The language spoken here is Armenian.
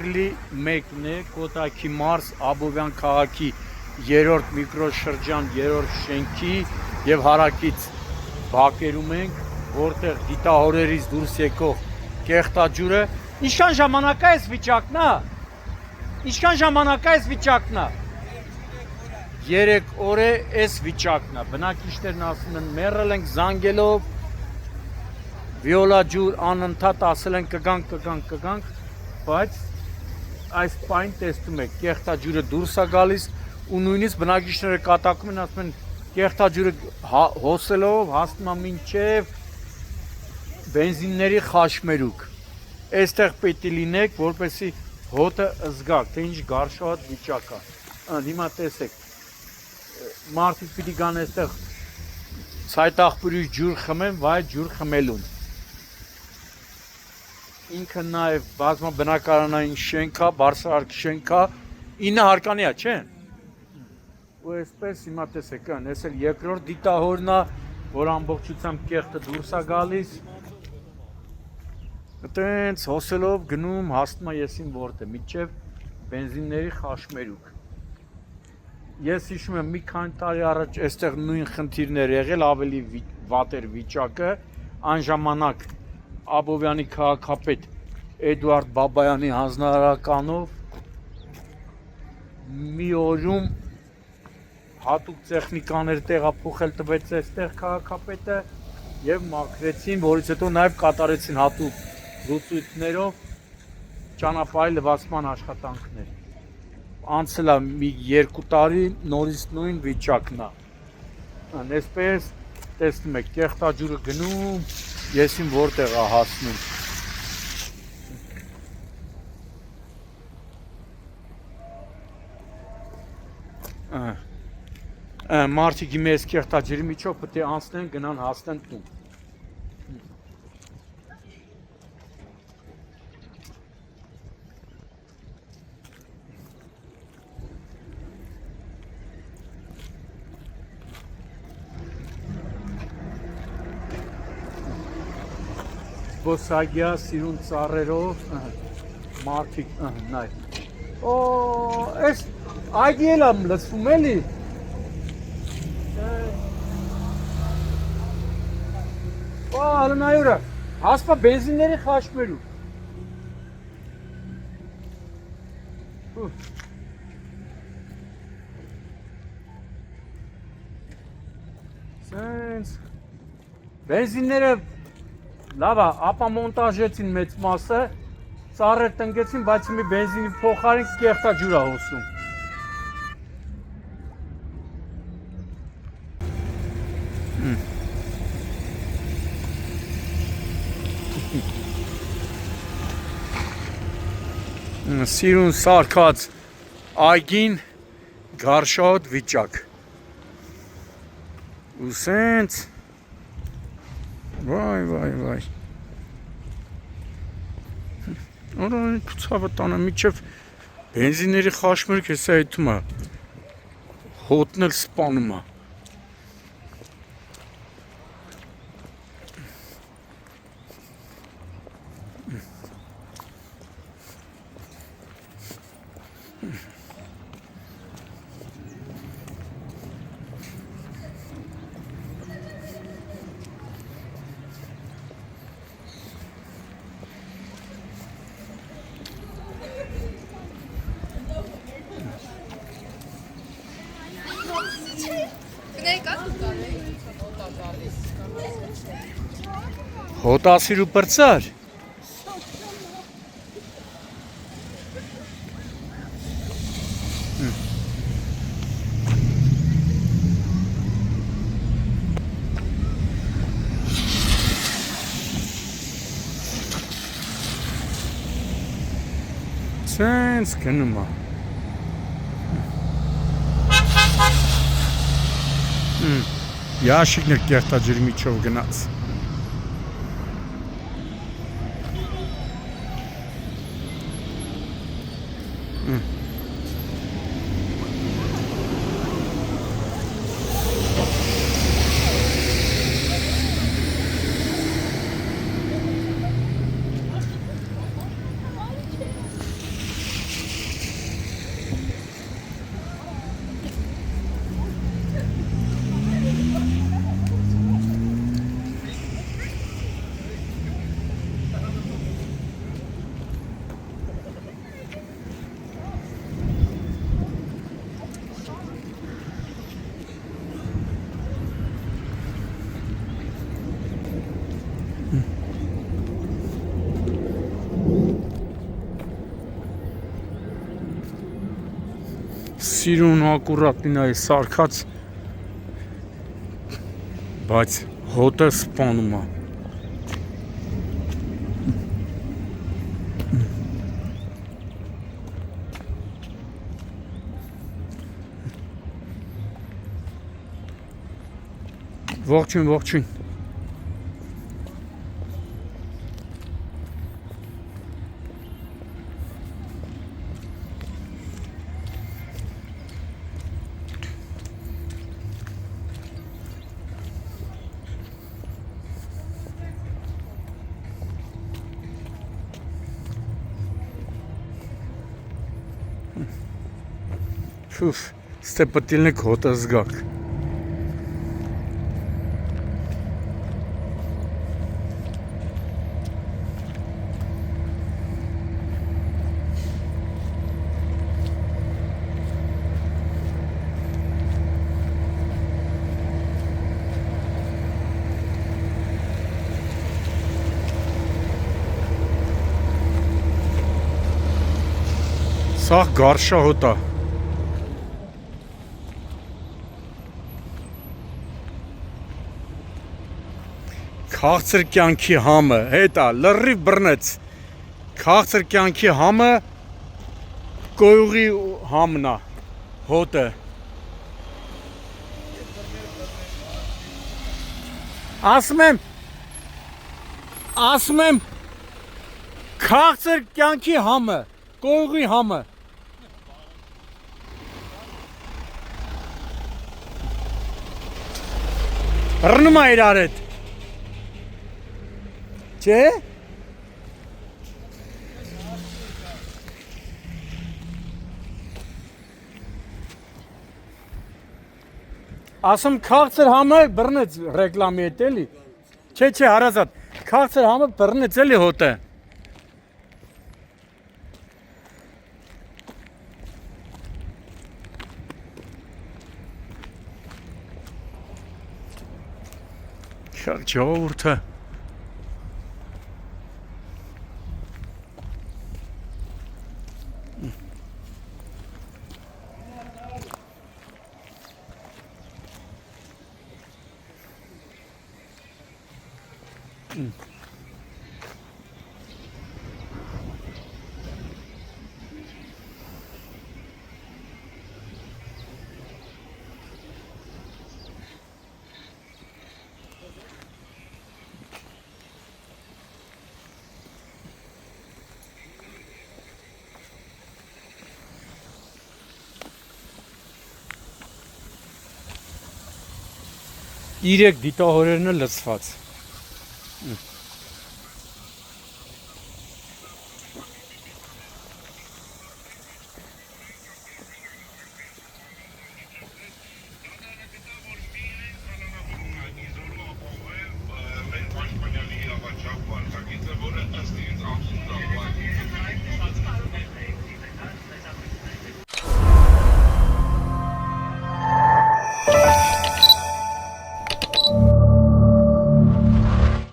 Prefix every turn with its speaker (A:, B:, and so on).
A: Կոթողների մեկն է, Կոտայքի մարզ, Աբովյան քաղաքի 3-րդ միկրոշրջան 3-րդ շենքի եւ հարակից բակերում ենք, որտեղ դիտահորերից դուրս եկող կեղտաջուրը ինչքան ժամանակ է այս վիճակն է։ Ինչքան ժամանակ է այս վիճակն է։ 3 օր է այս վիճակն է։ Բնակիչներն ասում են մեռել ենք զանգելով, վիոլա ջուր անընդհատ ասել են կգանք, բայց այս պայն տեսնում եք, կեղտաջուրը դուրս է գալիս ու նույնիսկ բնակիչները կատակում են, ասում են կեղտաջուրը հոսելով հասնում է մինչև բենզինների խաշմերուկ։ Այստեղ պետք է լինեք, որպեսզի հոտը զգաք, թե ինչ գարշահոտ վիճակ է։ Հիմա տեսեք, մարդիկ պիտի գան այստեղ ցայտաղբյուրից ջուր խմեն, վայ ջուր խմելուն։ Ինքը նաև բազմաբնակարանային շենք է, բարձրահարկ շենք է, 9 հարկանի է, չէ՞։ Ու այսպես հիմա տեսեք, այս էլ երկրորդ դիտահորն է, որ ամբողջությամբ կեղտը դուրս է գալիս։ Այտենց հոսելով գնում հասնում է եսին որտե, մինչև բենզինների խաշմերուկ։ Ես հիշում եմ մի քանի տարի առաջ այստեղ նույն խնդիրն էր եղել, ավելի վատ էր վիճակը, այն ժամանակ Աբովյանի քաղաքապետ Էդուարդ Բաբայանի հանձնարարականով մի օրում հատուկ տեխնիկաներ տեղափոխել տվեց այստեղ քաղաքապետը եւ մաքրեցին, որից հետո նաեւ կատարեցին հատուկ լուծույթներով ճանապարհի լվացման աշխատանքներ։ Անցել է մի 2 տարի, նորից նույն վիճակն է։ Այսպես տեսնում եք, կեղտաջուրը գնում, եսին որտեղ է հասնում։ Մարդիկ իմ այս կեղտաջրի միջով պետք է անցնեն, գնան հասնեն տուն։ Զբոսայգյա սիրուն ծառերով մարդիկ նայ։ Օ, այս այդի էլ եմ լցվում էլի։ Օ, ալնայուրը, հասպա բենզինների խաշմերուկ։ Սենց, բենզինները լավ է, ապա մոնտաժեցին մեծ մասը, ծառեր տնկեցին, բայց մի բենզինի փոխարեն կեղտաջուր է հոսում։ Սիրուն սարքած այգին գարշահոտ վիճակ։ Ու սենց վայ։ Արա ցավը տանը միջև բենզինների խաշմերուկ հեսա հետում է։ Հոտն էլ սպանում է։ Հոտասիր ու պրծար։ Սենց գնում է։ Յաշիկն է կեղտաջրի միջով գնաց։ սիրուն ակուրատ լինա է սարքած, բայց հոտը սպանում է։ Ողջույն, ողջույն։ Ֆուֆ, ստե պտիլնեք հոտը զգաք։ Սա գարշա հոտա։ Քաղցր կյանքի համը, հետա լրիվ բռնեց։ Քաղցր կյանքի համը կոյուղի համն է, հոտը։ Ասում եմ քաղցր կյանքի համը, կոյուղի համը։ Բռնում է իրար հետ։ Չէ՞։ Ասում քաղցր համը բռնեց ռեկլամի հետ էլի։ Չէ, հարազատ, քաղցր համը բռնեց էլի հոտը։ Ժողովուրդը իրեք դիտահորերն է լցված։